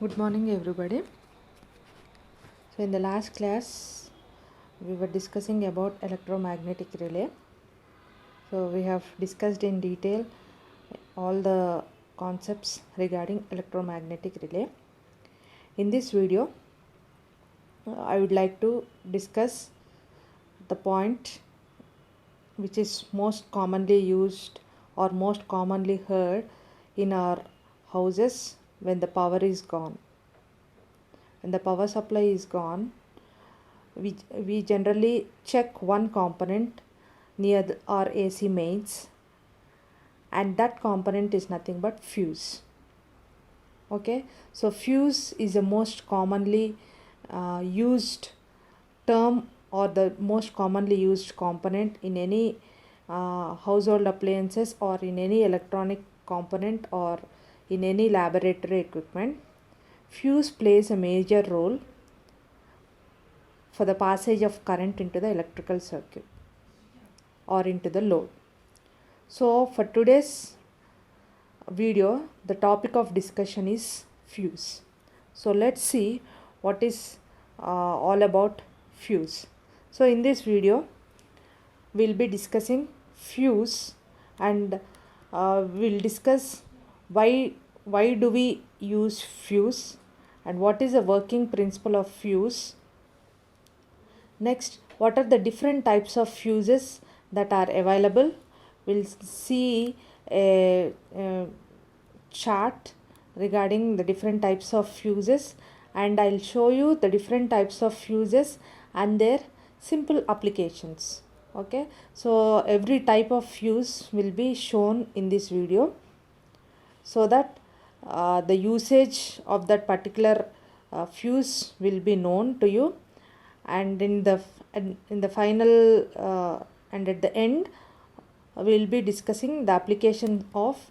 Good morning, everybody. So, in the last class, we were discussing about electromagnetic relay. So, we have discussed in detail all the concepts regarding electromagnetic relay. In this video, I would like to discuss the point which is most commonly used or most commonly heard in our houses when the power is gone. When the power supply is gone, we generally check one component near our AC mains, and that component is nothing but fuse. Okay, so fuse is the most commonly used term or the most commonly used component in any household appliances or in any electronic component or in any laboratory equipment. Fuse plays a major role for the passage of current into the electrical circuit or into the load. So for today's video, the topic of discussion is fuse. So let's see what is all about fuse. So in this video, we'll be discussing fuse, and we'll discuss why do we use fuse and what is the working principle of fuse. Next, what are the different types of fuses that are available? We'll see a chart regarding the different types of fuses, and I'll show you the different types of fuses and their simple applications. Okay, so every type of fuse will be shown in this video so that the usage of that particular fuse will be known to you, and in the final and at the end we'll be discussing the application of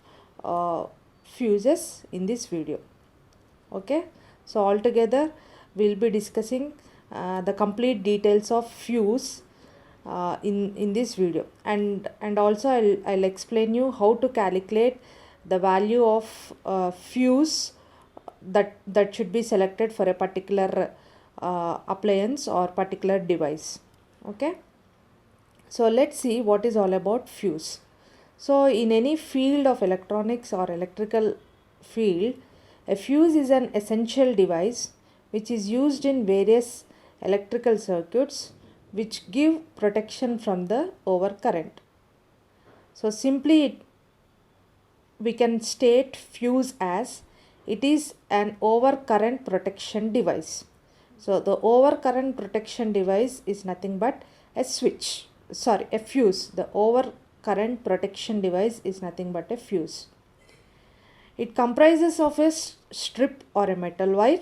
fuses in this video. Okay, so altogether we'll be discussing the complete details of fuse in this video, and also I'll explain you how to calculate the value of fuse that should be selected for a particular appliance or particular device. Okay, so let's see what is all about fuse. So in any field of electronics or electrical field, a fuse is an essential device which is used in various electrical circuits which give protection from the overcurrent. So simply we can state fuse as it is an overcurrent protection device. So the overcurrent protection device is nothing but a fuse. The overcurrent protection device is nothing but a fuse. It comprises of a strip or a metal wire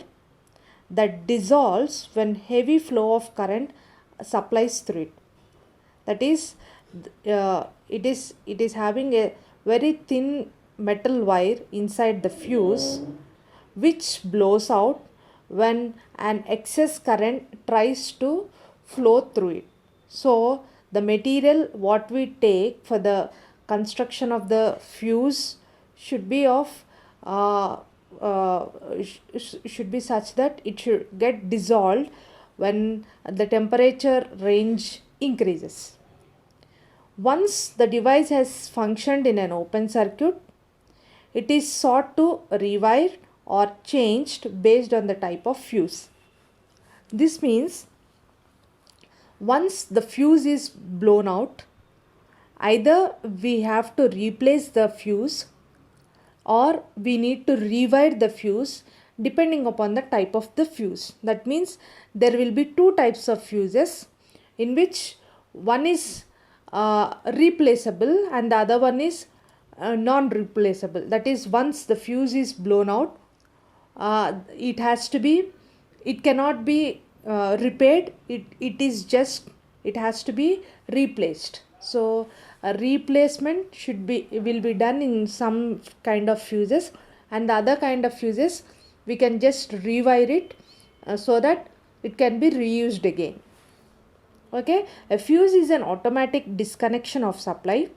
that dissolves when heavy flow of current supplies through it. That is, it is having a very thin metal wire inside the fuse which blows out when an excess current tries to flow through it. So the material what we take for the construction of the fuse should be of should be such that it should get dissolved when the temperature range increases. Once the device has functioned in an open circuit, it is sought to rewire or changed based on the type of fuse. This means once the fuse is blown out, either we have to replace the fuse or we need to rewire the fuse depending upon the type of the fuse. That means there will be two types of fuses in which one is replaceable and the other one is non-replaceable. That is, once the fuse is blown out, it cannot be repaired. It has to be replaced. So a replacement will be done in some kind of fuses, and the other kind of fuses we can just rewire it so that it can be reused again. Okay, a fuse is an automatic disconnection of supply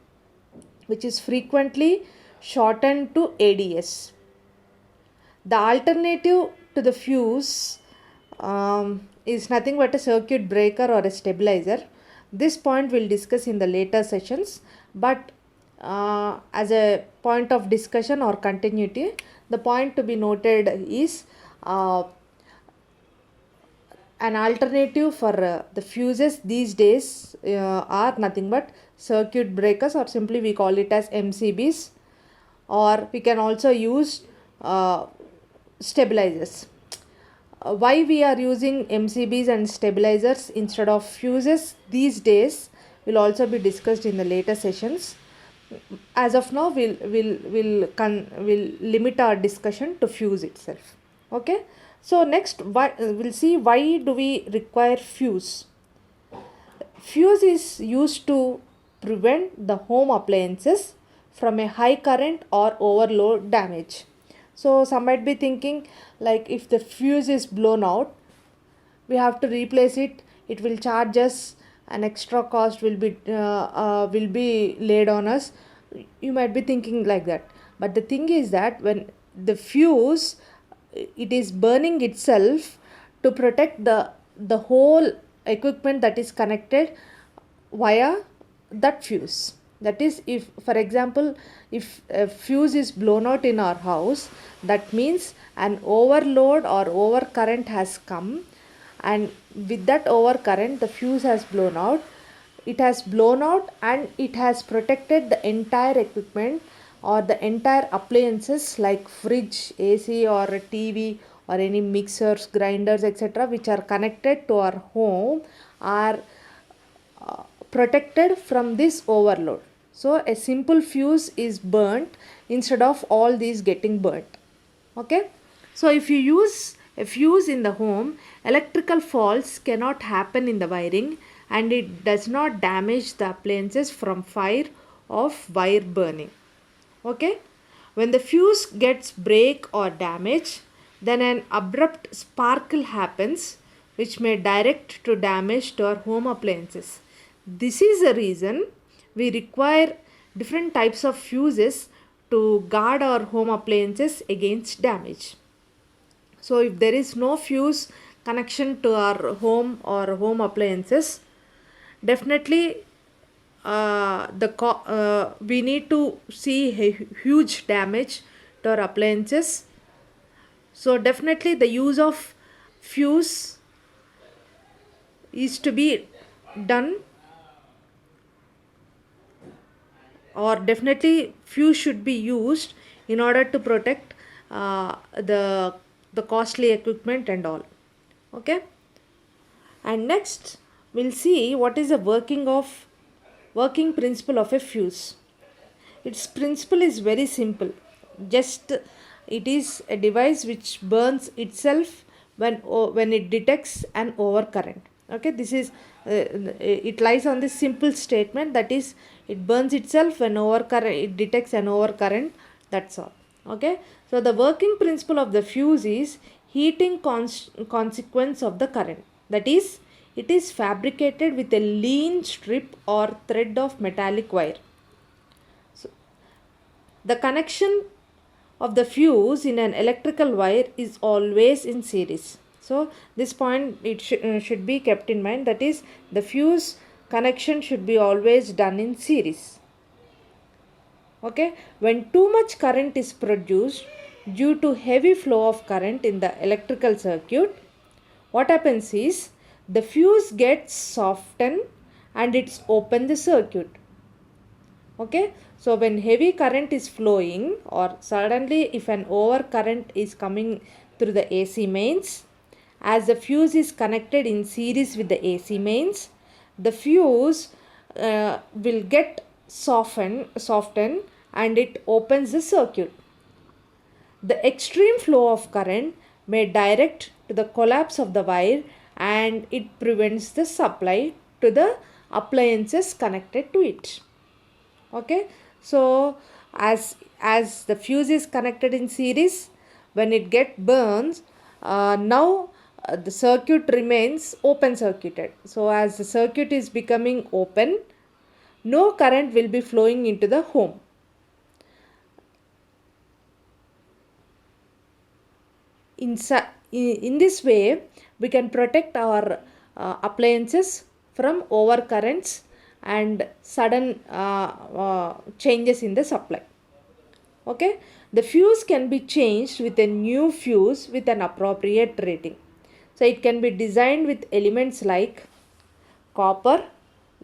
which is frequently shortened to ADS. The alternative to the fuse is nothing but a circuit breaker or a stabilizer. This point we'll discuss in the later sessions, but as a point of discussion or continuity, the point to be noted is an alternative for the fuses these days are nothing but circuit breakers, or simply we call it as MCBs, or we can also use stabilizers. Why we are using MCBs and stabilizers instead of fuses these days will also be discussed in the later sessions. As of now, we'll limit our discussion to fuse itself. Okay. So next, we'll see why do we require fuse. Fuse is used to prevent the home appliances from a high current or overload damage. So some might be thinking, like, if the fuse is blown out, we have to replace it. It will charge us, an extra cost will be laid on us. You might be thinking like that. But the thing is that when the fuse, it is burning itself to protect the whole equipment that is connected via that fuse. That is, if for example, if a fuse is blown out in our house, that means an overload or overcurrent has come, and with that overcurrent the fuse has blown out. It has blown out and it has protected the entire equipment or the entire appliances like fridge, AC or a TV or any mixers, grinders, etc., which are connected to our home, are protected from this overload. So a simple fuse is burnt instead of all these getting burnt. Okay. So if you use a fuse in the home, electrical faults cannot happen in the wiring, and it does not damage the appliances from fire of wire burning. Okay. When the fuse gets break or damage, then an abrupt sparkle happens which may direct to damage to our home appliances. This is the reason we require different types of fuses to guard our home appliances against damage. So if there is no fuse connection to our home or home appliances, definitely we need to see a huge damage to our appliances. So definitely the use of fuse is to be done, or definitely fuse should be used in order to protect the costly equipment and all. Okay. And next we'll see what is the working principle of a fuse. Its principle is very simple. Just it is a device which burns itself when it detects an overcurrent. Okay, this is it lies on this simple statement, that is, it burns itself when it detects an overcurrent. That's all. Okay, so the working principle of the fuse is heating consequence of the current. That is, it is fabricated with a lean strip or thread of metallic wire. So, the connection of the fuse in an electrical wire is always in series. So this point it should be kept in mind, that is, the fuse connection should be always done in series. Okay, when too much current is produced due to heavy flow of current in the electrical circuit, what happens is the fuse gets softened and it's open the circuit. Okay, so when heavy current is flowing, or suddenly if an overcurrent is coming through the AC mains, as the fuse is connected in series with the AC mains, the fuse will get softened and it opens the circuit. The extreme flow of current may direct to the collapse of the wire, and it prevents the supply to the appliances connected to it. Okay, so as the fuse is connected in series, when it burns, now the circuit remains open circuited. So as the circuit is becoming open, no current will be flowing into the home. In this way, we can protect our appliances from overcurrents and sudden changes in the supply. Okay, the fuse can be changed with a new fuse with an appropriate rating. So it can be designed with elements like copper,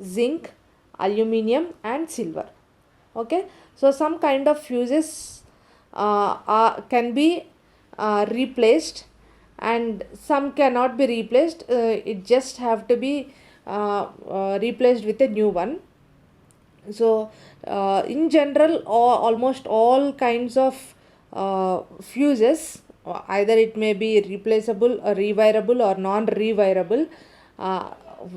zinc, aluminium and silver. Okay, so some kind of fuses can be replaced and some cannot be replaced. It just have to be replaced with a new one. So in general, almost all kinds of fuses, either it may be replaceable or rewirable or non-rewirable, uh,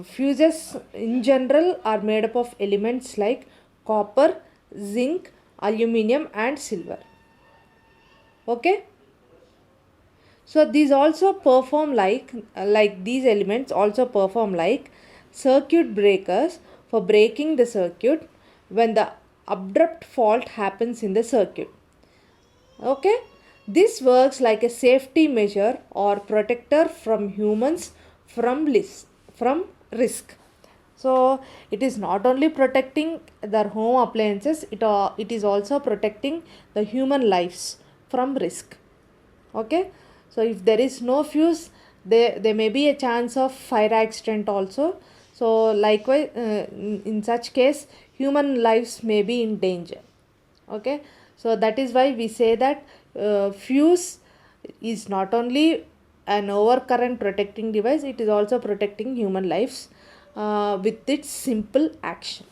fuses in general are made up of elements like copper, zinc, aluminium and silver. Okay, so these also perform like these elements also perform like circuit breakers for breaking the circuit when the abrupt fault happens in the circuit. Okay, this works like a safety measure or protector from humans from risk. So it is not only protecting their home appliances, it is also protecting the human lives from risk. Okay, so if there is no fuse, there may be a chance of fire accident also. So likewise, in such case, human lives may be in danger. Okay, so that is why we say that fuse is not only an overcurrent protecting device, it is also protecting human lives with its simple action.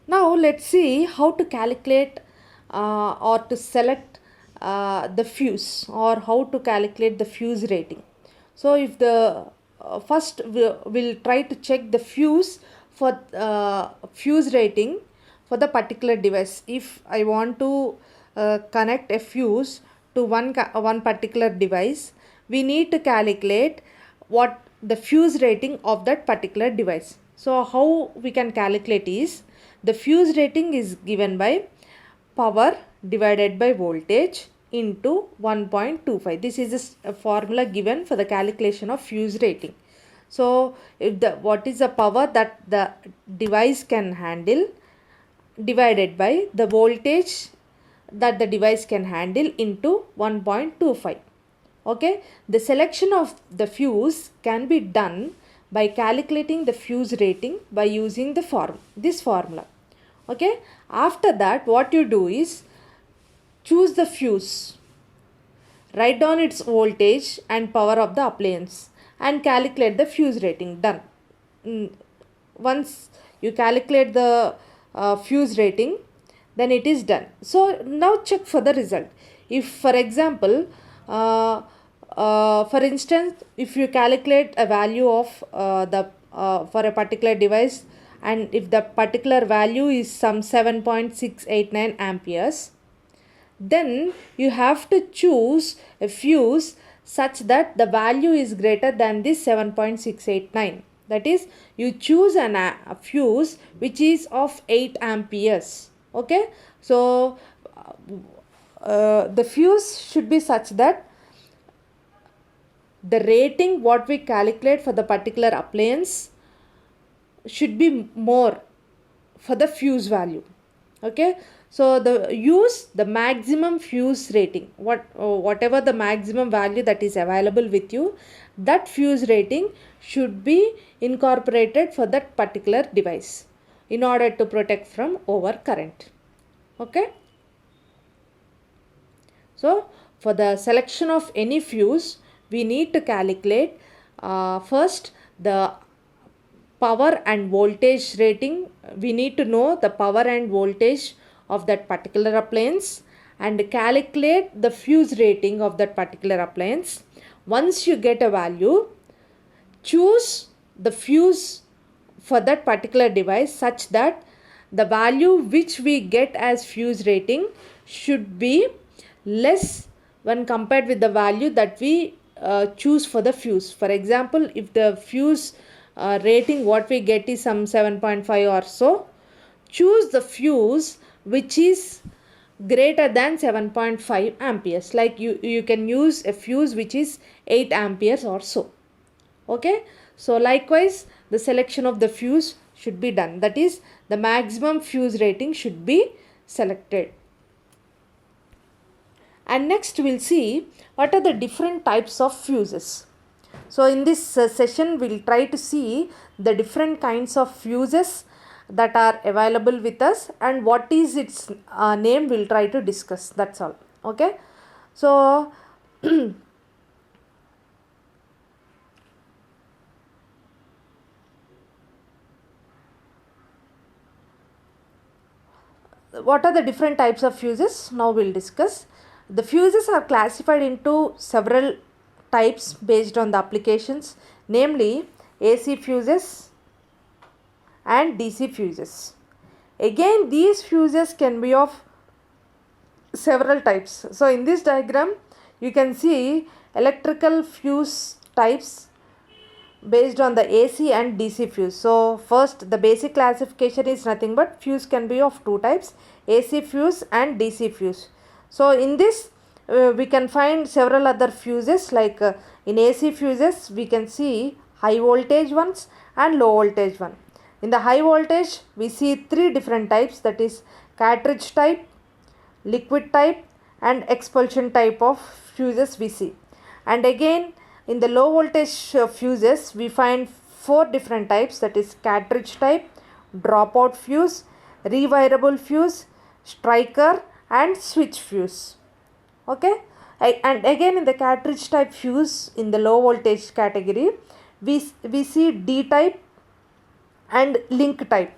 Now let's see how to calculate or to select the fuse, or how to calculate the fuse rating. So if the first we'll try to check the fuse for fuse rating for the particular device. If I want to connect a fuse to one particular device, we need to calculate what the fuse rating of that particular device. So how we can calculate is, the fuse rating is given by power divided by voltage into 1.25. This is a formula given for the calculation of fuse rating. So if what is the power that the device can handle divided by the voltage that the device can handle into 1.25. Okay, the selection of the fuse can be done by calculating the fuse rating by using this formula. Okay, after that what you do is choose the fuse, write down its voltage and power of the appliance and calculate the fuse rating. Done. Once you calculate the fuse rating, then it is done. So now check for the result. If for example, for instance, if you calculate a value of the for a particular device, and if the particular value is some 7.689 amperes, then you have to choose a fuse such that the value is greater than this 7.689. That is, you choose a fuse which is of 8 amperes. Okay, so the fuse should be such that the rating what we calculate for the particular appliance should be more for the fuse value. Okay, so use the maximum fuse rating, whatever the maximum value that is available with you, that fuse rating should be incorporated for that particular device in order to protect from overcurrent. Okay, so for the selection of any fuse, we need to calculate first the power and voltage rating. We need to know the power and voltage of that particular appliance and calculate the fuse rating of that particular appliance. Once you get a value, choose the fuse for that particular device such that the value which we get as fuse rating should be less when compared with the value that we choose for the fuse. For example, if the fuse rating what we get is some 7.5 or so, choose the fuse which is greater than 7.5 amperes. Like you can use a fuse which is 8 amperes or so. Okay, so likewise the selection of the fuse should be done, that is the maximum fuse rating should be selected. And next we'll see what are the different types of fuses. So in this session we'll try to see the different kinds of fuses that are available with us and what is its name we'll try to discuss. That's all. Okay, so what are the different types of fuses? Now we'll discuss. The fuses are classified into several types based on the applications, namely AC fuses and DC fuses. Again, these fuses can be of several types. So in this diagram you can see electrical fuse types based on the AC and DC fuse. So first, the basic classification is nothing but fuse can be of two types, AC fuse and DC fuse. So in this we can find several other fuses, like in AC fuses we can see high voltage ones and low voltage one. In the high voltage we see three different types, that is cartridge type, liquid type and expulsion type of fuses we see. And again in the low voltage fuses we find four different types, that is cartridge type, dropout fuse, rewirable fuse, striker and switch fuse. Okay, and again in the cartridge type fuse in the low voltage category we see D type and link type.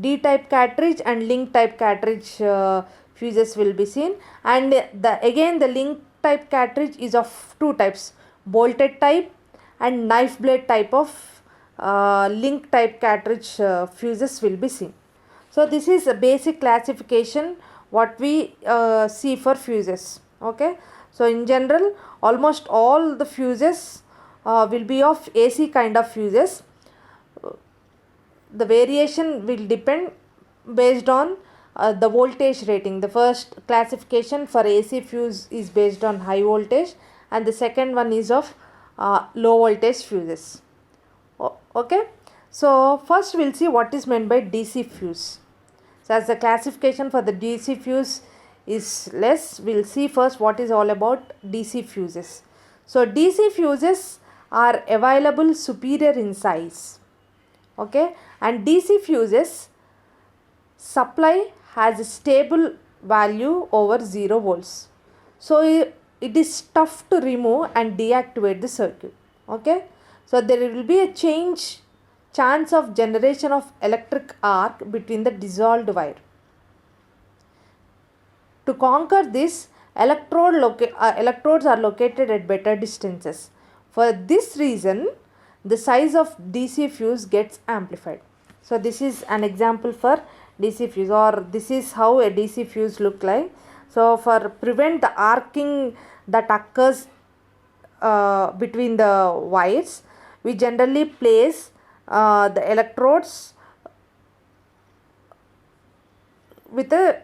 D type cartridge and link type cartridge fuses will be seen, and the link type cartridge is of two types, bolted type and knife blade type of link type cartridge fuses will be seen. So this is a basic classification what we see for fuses. Okay, so in general almost all the fuses will be of AC kind of fuses. The variation will depend based on the voltage rating. The first classification for AC fuse is based on high voltage and the second one is of low voltage fuses. Okay, so first we'll see what is meant by DC fuse. So as the classification for the DC fuse is less, we'll see first what is all about DC fuses. So DC fuses are available superior in size. Okay, and DC fuses supply has a stable value over 0 volts. So it is tough to remove and deactivate the circuit. Okay, so there will be a chance of generation of electric arc between the dissolved wire. To conquer this, electrodes are located at better distances. For this reason, the size of DC fuse gets amplified. So this is an example for DC fuse, or this is how a DC fuse look like. So for prevent the arcing that occurs between the wires, we generally place the electrodes with a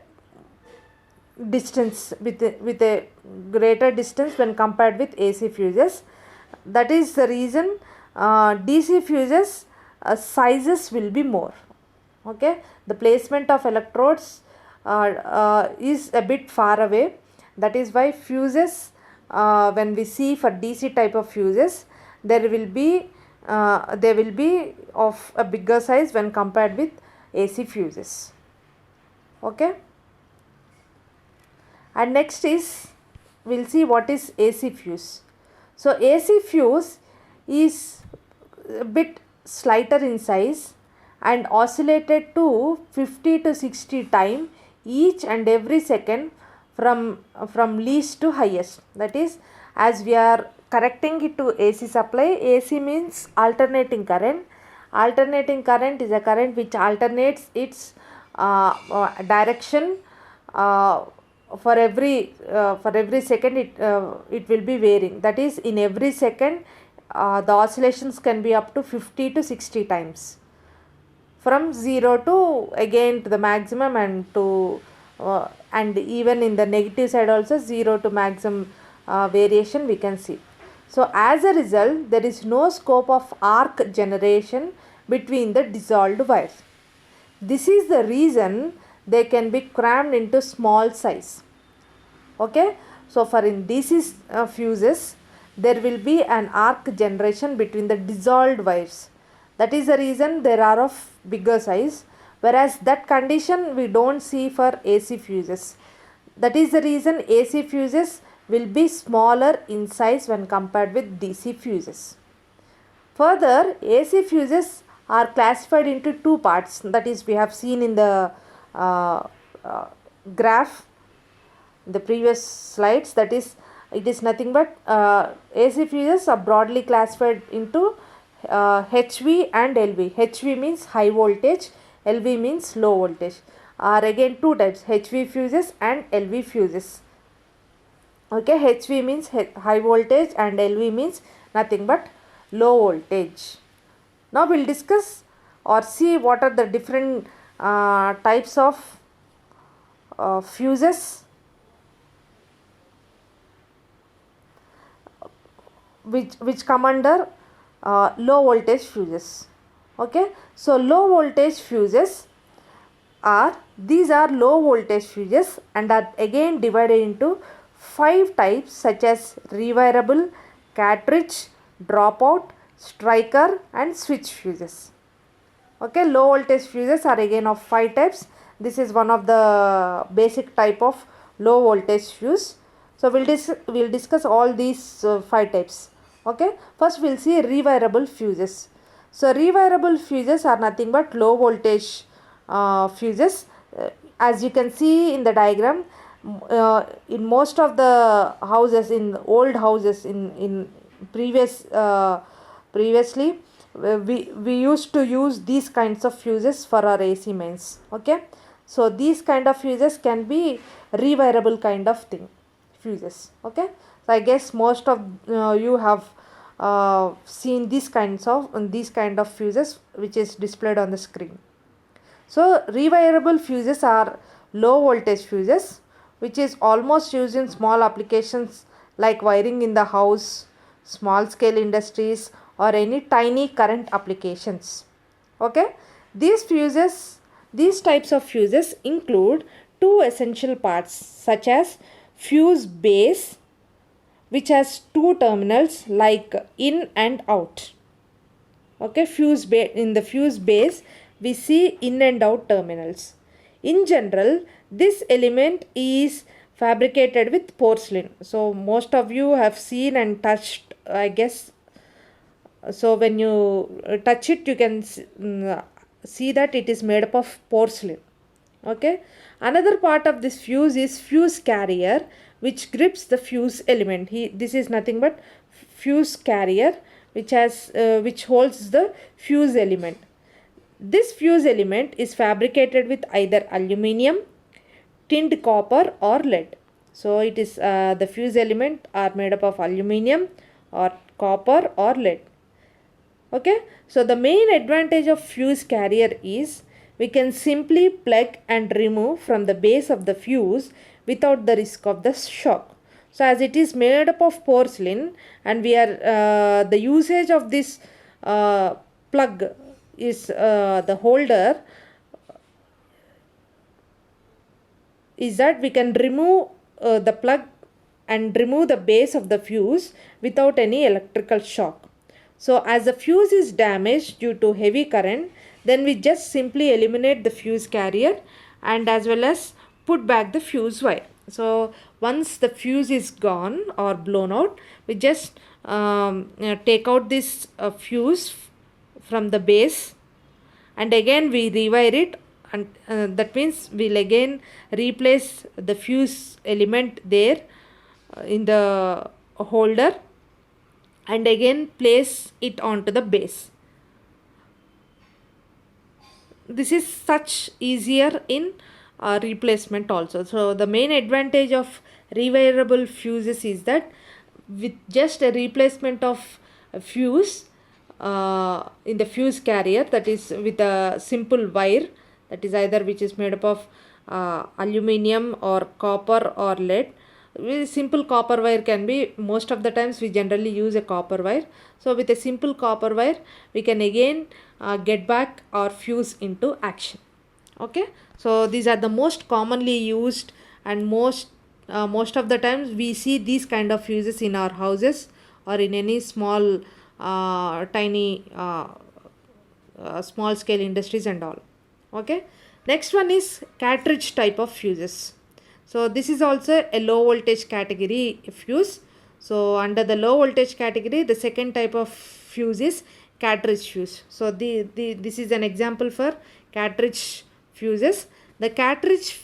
distance, with a greater distance when compared with AC fuses. That is the reason DC fuses sizes will be more. Okay, the placement of electrodes is a bit far away. That is why fuses, when we see for DC type of fuses, they will be of a bigger size when compared with AC fuses. Okay, and next is we'll see what is AC fuse. So AC fuse is a bit slighter in size and oscillated to 50 to 60 times each and every second from least to highest. That is, as we are correcting it to AC supply, AC means alternating current. Alternating current is a current which alternates its direction for every second. It will be varying. That is, in every second the oscillations can be up to 50 to 60 times, from 0 to again to the maximum and to and even in the negative side also 0 to maximum variation we can see. So as a result, there is no scope of arc generation between the dissolved wires. This is the reason they can be crammed into small size. Okay, so for in DC fuses, there will be an arc generation between the dissolved wires. That is the reason there are of bigger size, whereas that condition we don't see for AC fuses. That is the reason AC fuses will be smaller in size when compared with DC fuses. Further, AC fuses are classified into two parts, that is we have seen in the graph the previous slides, that is it is nothing but AC fuses are broadly classified into HV and LV. HV means high voltage, LV means low voltage. Are again two types, HV fuses and LV fuses. Okay, HV means high voltage and LV means nothing but low voltage. Now we will discuss or see what are the different types of fuses which come under low voltage fuses. Okay, so low voltage fuses are, these are low voltage fuses and are again divided into 5 types such as rewirable, cartridge, dropout, striker and switch fuses. Okay, low voltage fuses are again of 5 types. This is one of the basic type of low voltage fuse. So we'll discuss all these 5 types. Okay, first we'll see rewirable fuses. So rewirable fuses are nothing but low voltage fuses. As you can see in the diagram, in most of the houses, in old houses, in previously we used to use these kinds of fuses for our AC mains. Okay, so these kind of fuses can be rewirable kind of fuses. Okay, so I guess most of you have seen these kind of fuses which is displayed on the screen. So rewirable fuses are low voltage fuses which is almost used in small applications like wiring in the house, small scale industries or any tiny current applications. Okay, these types of fuses include two essential parts such as fuse base, which has two terminals like in and out. Okay, in the fuse base we see in and out terminals. In general, this element is fabricated with porcelain. So most of you have seen and touched, I guess. So when you touch it, you can see that it is made up of porcelain. Okay, another part of this fuse is fuse carrier, which grips the fuse element. This is nothing but fuse carrier which holds the fuse element. This fuse element is fabricated with either aluminium, tinned copper or lead. So it is the fuse element are made up of aluminium or copper or lead. Okay, so the main advantage of fuse carrier is we can simply plug and remove from the base of the fuse without the risk of the shock. So as it is made up of porcelain and we are the usage of this plug is the holder is that we can remove the plug and remove the base of the fuse without any electrical shock. So as the fuse is damaged due to heavy current, then we just simply eliminate the fuse carrier and as well as put back the fuse wire. So once the fuse is gone or blown out, we just take out this fuse from the base and again we rewire it, and that means we'll again replace the fuse element there in the holder and again place it onto the base. This is such easier in replacement also. So the main advantage of rewirable fuses is that with just a replacement of a fuse in the fuse carrier, that is with a simple wire, that is either which is made up of aluminum or copper or lead. With simple copper wire can be, most of the times we generally use a copper wire. So with a simple copper wire we can again get back our fuse into action. Okay, so these are the most commonly used, and most of the times we see these kind of fuses in our houses or in any small tiny small scale industries and all. Okay, next one is cartridge type of fuses. So this is also a low voltage category fuse. So under the low voltage category, the second type of fuse is cartridge fuse. So this is an example for cartridge fuses. The cartridge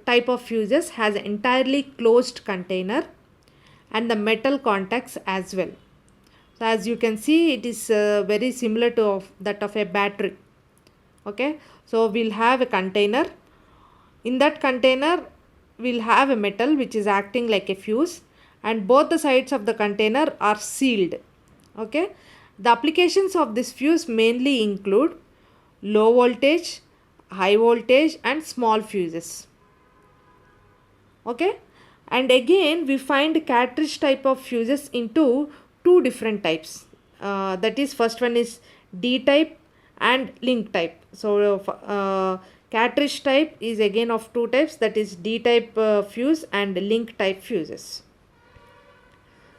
type of fuses has entirely closed container and the metal contacts as well. So as you can see, it is very similar to that of a battery. Okay, so we'll have a container. In that container we'll have a metal which is acting like a fuse, and both the sides of the container are sealed. Okay, the applications of this fuse mainly include low voltage, high voltage and small fuses. Okay, and again we find cartridge type of fuses into two different types. That is, first one is D type and link type. So cartridge type is again of two types, that is D type fuse and link type fuses.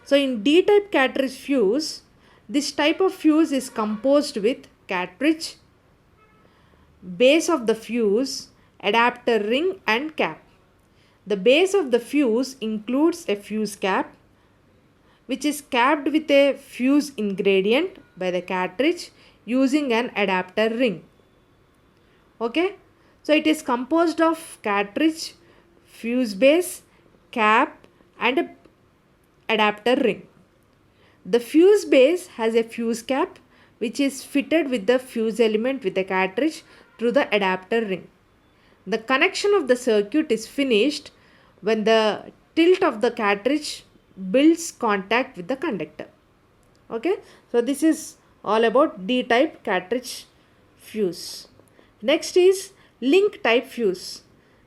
So in D type cartridge fuse, this type of fuse is composed with cartridge, base of the fuse, adapter ring and cap. The base of the fuse includes a fuse cap which is capped with a fuse ingredient by the cartridge using an adapter ring. Okay, so it is composed of cartridge, fuse base, cap and a adapter ring. The fuse base has a fuse cap which is fitted with the fuse element with the cartridge through the adapter ring. The connection of the circuit is finished when the tilt of the cartridge builds contact with the conductor. Okay, so this is all about D type cartridge fuse. Next is link type fuse.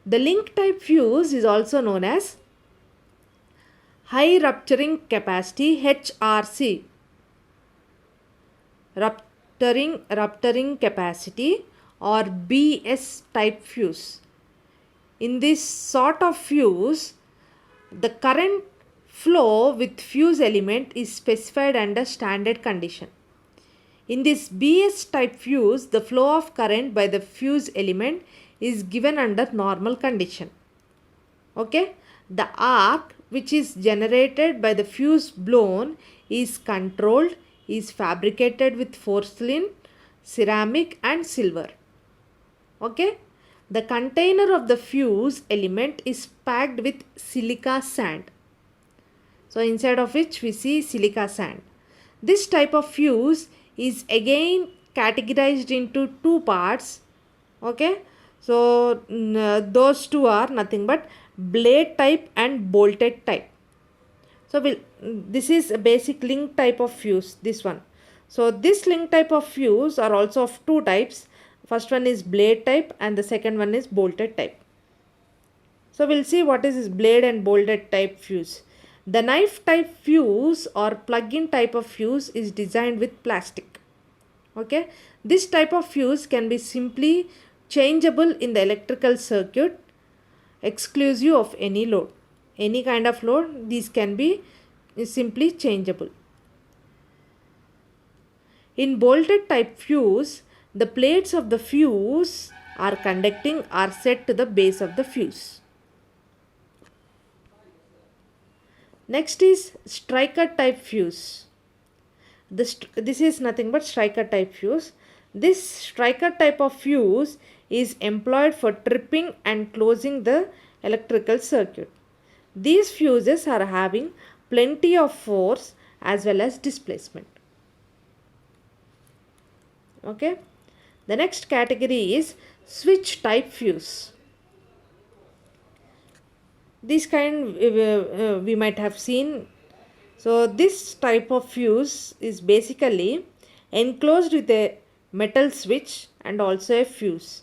The link type fuse is also known as high rupturing capacity, HRC, rupturing capacity, or BS type fuse. In this sort of fuse, the current flow with fuse element is specified under standard condition. In this BS type fuse, the flow of current by the fuse element is given under normal condition. Okay, the arc which is generated by the fuse blown is controlled, is fabricated with porcelain, ceramic and silver. Okay, the container of the fuse element is packed with silica sand. So inside of which we see silica sand. This type of fuse is again categorized into two parts. Okay, so those two are nothing but blade type and bolted type. So this is a basic link type of fuse, this one. So this link type of fuse are also of two types. First one is blade type and the second one is bolted type. So we'll see what is this blade and bolted type fuse. The knife type fuse or plug-in type of fuse is designed with plastic. Okay, this type of fuse can be simply changeable in the electrical circuit exclusive of any load. Any kind of load, these can be simply changeable. In bolted type fuse, the plates of the fuse are conducting are set to the base of the fuse. Next is striker type fuse. This is nothing but striker type fuse. This striker type of fuse is employed for tripping and closing the electrical circuit. These fuses are having plenty of force as well as displacement. Okay. The next category is switch type fuse. This kind we might have seen. So this type of fuse is basically enclosed with a metal switch and also a fuse.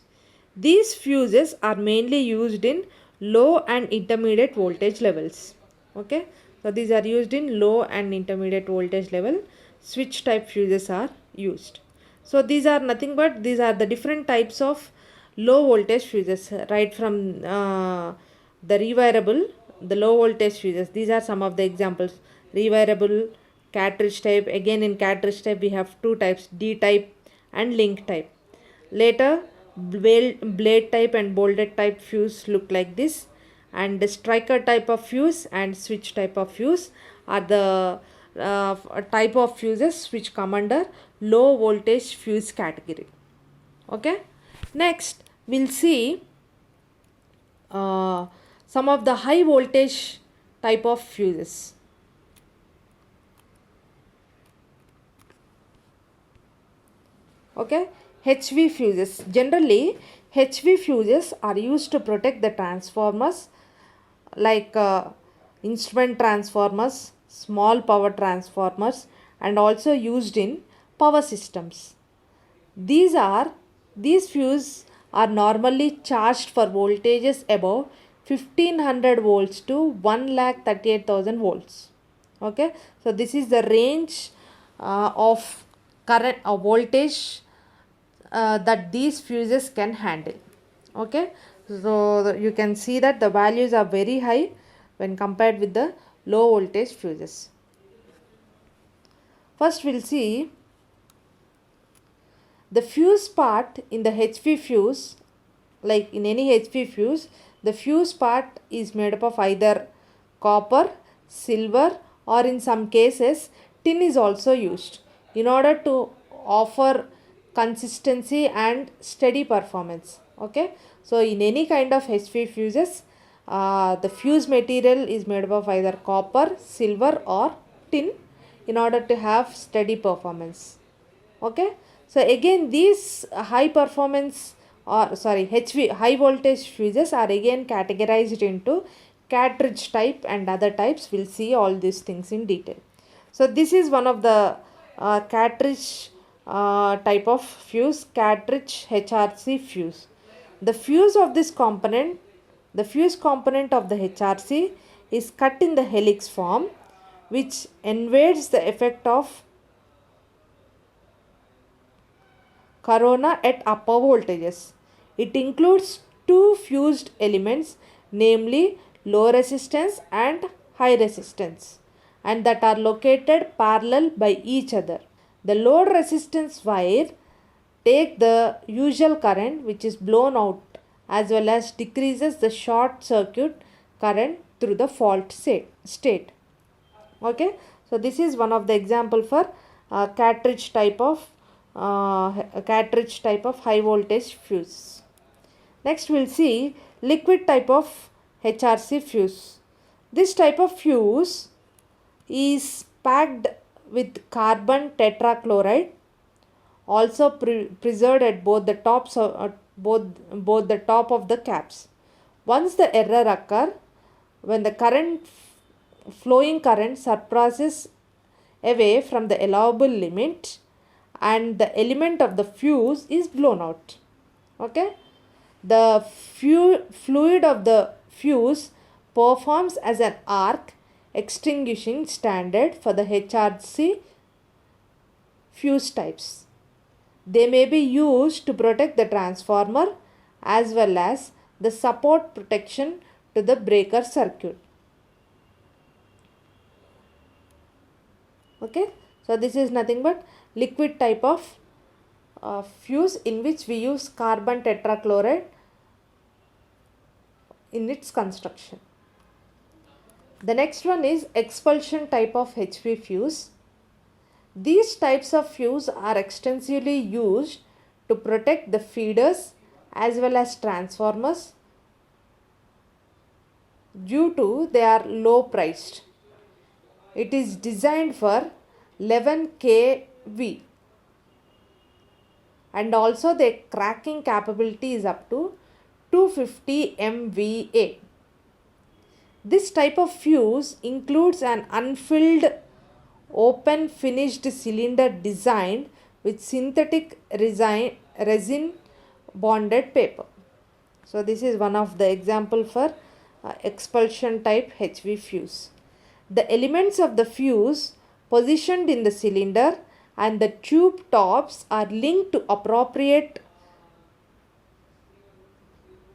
These fuses are mainly used in low and intermediate voltage levels. Okay, so these are used in low and intermediate voltage level. Switch type fuses are used. So these are nothing but these are the different types of low voltage fuses, right from the rewirable, the low voltage fuses. These are some of the examples. Rewirable, cartridge type. Again in cartridge type we have two types, D type and link type. Later, blade type and bolted type fuse look like this, and the striker type of fuse and switch type of fuse are the type of fuses which come under low voltage fuse category. Okay, next we'll see some of the high voltage type of fuses. Okay, HV fuses. Generally, HV fuses are used to protect the transformers like instrument transformers, small power transformers, and also used in power systems. These are these fuses are normally charged for voltages above 1500 volts to 1,38,000 volts. Okay, so this is the range of current voltage that these fuses can handle. Okay, so you can see that the values are very high when compared with the low voltage fuses. First we'll see the fuse part in the HV fuse. Like in any HV fuse, the fuse part is made up of either copper, silver, or in some cases tin is also used in order to offer consistency and steady performance. Okay, so in any kind of HV fuses, the fuse material is made up of either copper, silver, or tin in order to have steady performance. Okay, so again these high performance or sorry HV high voltage fuses are again categorized into cartridge type and other types. We'll see all these things in detail. So this is one of the cartridge type of fuse, cartridge HRC fuse. The fuse of this component, the fuse component of the HRC is cut in the helix form, which invades the effect of corona at upper voltages. It includes two fused elements, namely low resistance and high resistance, and that are located parallel by each other. The low resistance wire take the usual current which is blown out, as well as decreases the short circuit current through the fault state. Okay, so this is one of the example for cartridge type of high voltage fuse. Next we'll see liquid type of HRC fuse. This type of fuse is packed with carbon tetrachloride, also preserved at both the tops of both the top of the caps. Once the error occur, when the flowing current surpasses away from the allowable limit and the element of the fuse is blown out. Okay, the fluid of the fuse performs as an arc extinguishing standard for the HRC fuse types. They may be used to protect the transformer as well as the support protection to the breaker circuit. Okay, so this is nothing but liquid type of fuse in which we use carbon tetrachloride in its construction. The next one is expulsion type of HV fuse. These types of fuse are extensively used to protect the feeders as well as transformers due to they are low priced. It is designed for 11 kV and also the cracking capability is up to 250 MVA. This type of fuse includes an unfilled open finished cylinder designed with synthetic resin bonded paper. So this is one of the example for expulsion type HV fuse. The elements of the fuse positioned in the cylinder and the tube tops are linked to appropriate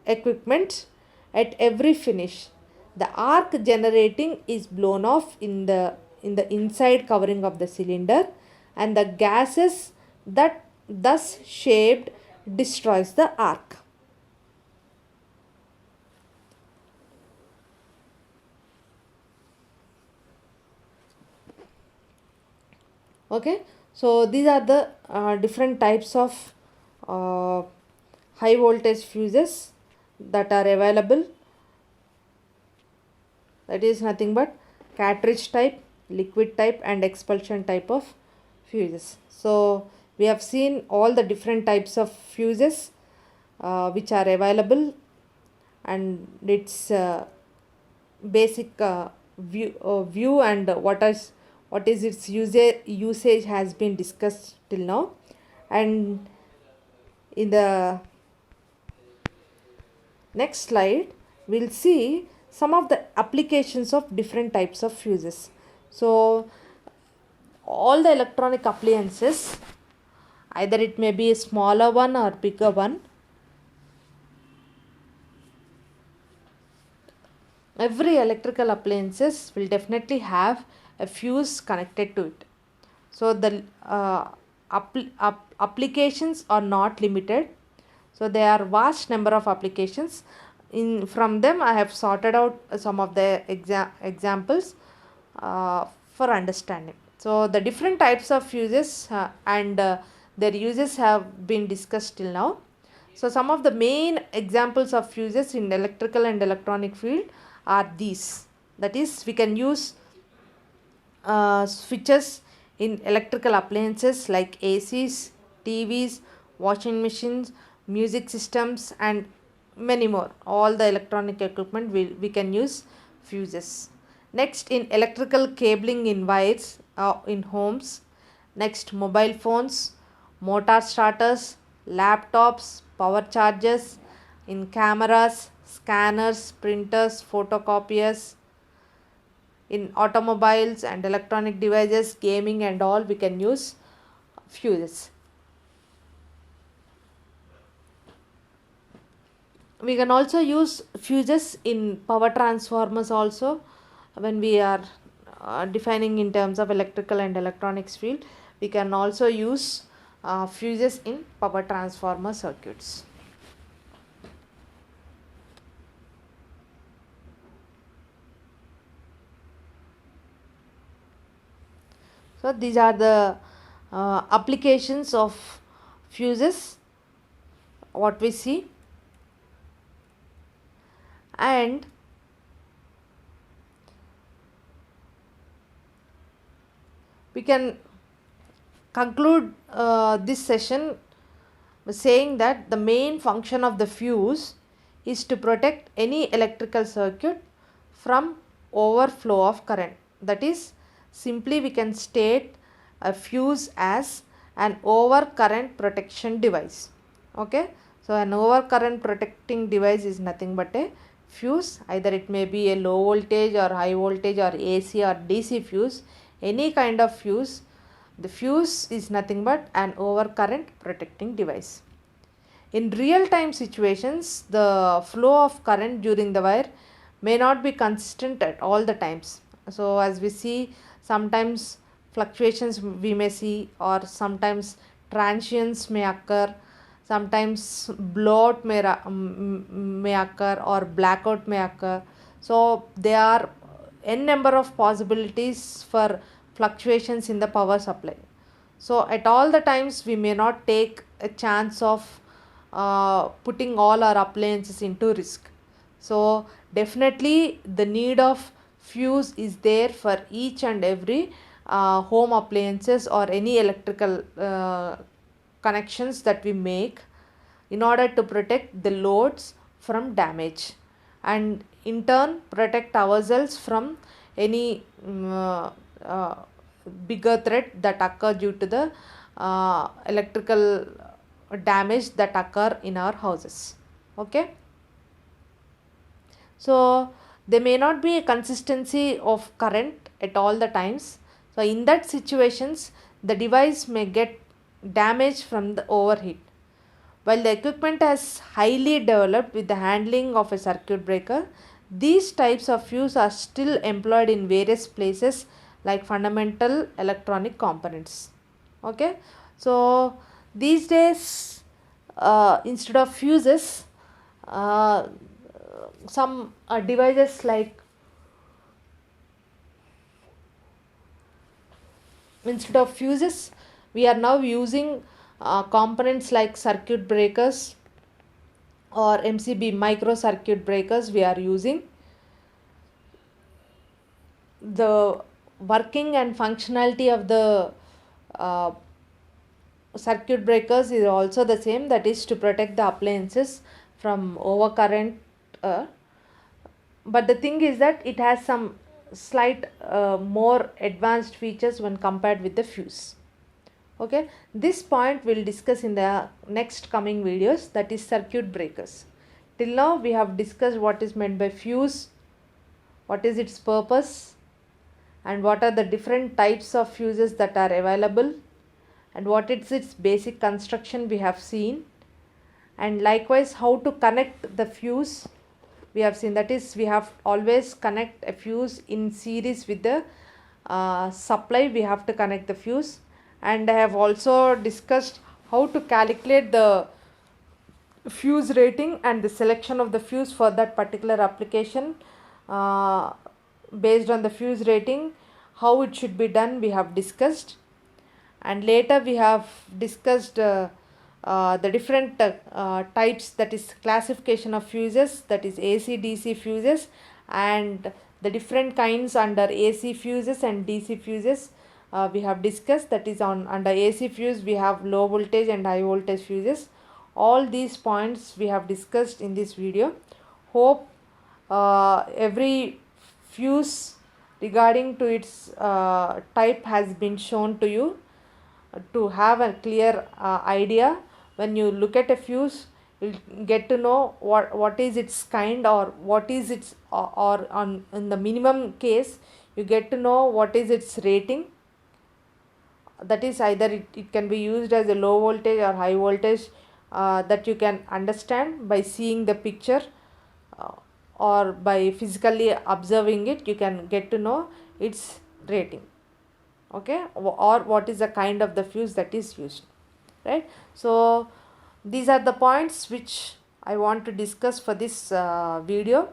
equipment at every finish. The arc generating is blown off in the inside covering of the cylinder, and the gases that thus shaped destroys the arc. Okay, so these are the different types of uh, high voltage fuses that are available. That is nothing but cartridge type, liquid type, and expulsion type of fuses. So we have seen all the different types of fuses which are available, and its basic view and what is its usage has been discussed till now. And in the next slide we'll see some of the applications of different types of fuses. So all the electronic appliances, either it may be a smaller one or bigger one, every electrical appliances will definitely have a fuse connected to it. So the applications are not limited. So there are vast number of applications. In from them I have sorted out some of the examples for understanding. So the different types of fuses and their uses have been discussed till now. So some of the main examples of fuses in electrical and electronic field are these. That is, we can use switches in electrical appliances like ACs, TVs, washing machines, music systems, and many more. All the electronic equipment we can use fuses. Next, in electrical cabling in wires in homes. Next, mobile phones, motor starters, laptops, power chargers, in cameras, scanners, printers, photocopiers, in automobiles and electronic devices, gaming and all, we can use fuses. We can also use fuses in power transformers also. When we are defining in terms of electrical and electronics field, we can also use fuses in power transformer circuits. So these are the applications of fuses what we see. And we can conclude this session by saying that the main function of the fuse is to protect any electrical circuit from overflow of current. That is, simply we can state a fuse as an overcurrent protection device. Okay, so an overcurrent protecting device is nothing but a fuse. Either it may be a low voltage or high voltage or AC or DC fuse, any kind of fuse. The fuse is nothing but an overcurrent protecting device. In real time situations, the flow of current during the wire may not be consistent at all the times. So as we see, sometimes fluctuations we may see, or sometimes transients may occur, sometimes blowout may occur, or blackout may occur. So there are n number of possibilities for fluctuations in the power supply. So at all the times we may not take a chance of putting all our appliances into risk. So definitely the need of fuse is there for each and every home appliances or any electrical connections that we make, in order to protect the loads from damage, and in turn protect ourselves from any bigger threat that occur due to the electrical damage that occur in our houses. Okay. So there may not be a consistency of current at all the times. So in that situations, the device may get damaged from the overheat. While the equipment has highly developed with the handling of a circuit breaker, these types of fuse are still employed in various places like fundamental electronic components. Okay, so these days, instead of fuses, uh, some devices like, instead of fuses, we are now using components like circuit breakers or MCB micro circuit breakers. We are using the working and functionality of the uh, circuit breakers is also the same, that is to protect the appliances from overcurrent. uh, but the thing is that it has some slight more advanced features when compared with the fuse. Okay, this point we'll discuss in the next coming videos, that is circuit breakers. Till now we have discussed what is meant by fuse, what is its purpose, and what are the different types of fuses that are available, and what is its basic construction we have seen, and likewise how to connect the fuse we have seen, that is we have always connect a fuse in series with the supply. We have to connect the fuse, and I have also discussed how to calculate the fuse rating and the selection of the fuse for that particular application. uh, Based on the fuse rating, how it should be done we have discussed, and later we have discussed the different types, that is classification of fuses, that is AC DC fuses, and the different kinds under AC fuses and DC fuses. We have discussed, that is on under AC fuse we have low voltage and high voltage fuses. All these points we have discussed in this video. Hope every fuse regarding to its type has been shown to you, to have a clear idea. When you look at a fuse, you'll get to know what is its kind, or what is its or on in the minimum case you get to know what is its rating. That is either it can be used as a low voltage or high voltage, that you can understand by seeing the picture, uh, or by physically observing it. You can get to know its rating. Okay, or what is the kind of the fuse that is used, right? So these are the points which I want to discuss for this video,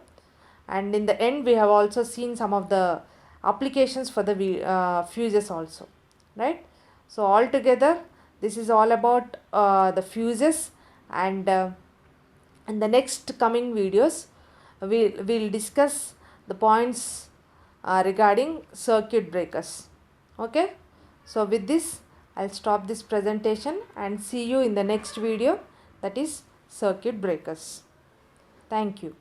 and in the end we have also seen some of the applications for the fuses also, right? So altogether this is all about the fuses, and in the next coming videos we'll discuss the points regarding circuit breakers. Okay, so with this I'll stop this presentation and see you in the next video, that is circuit breakers. Thank you.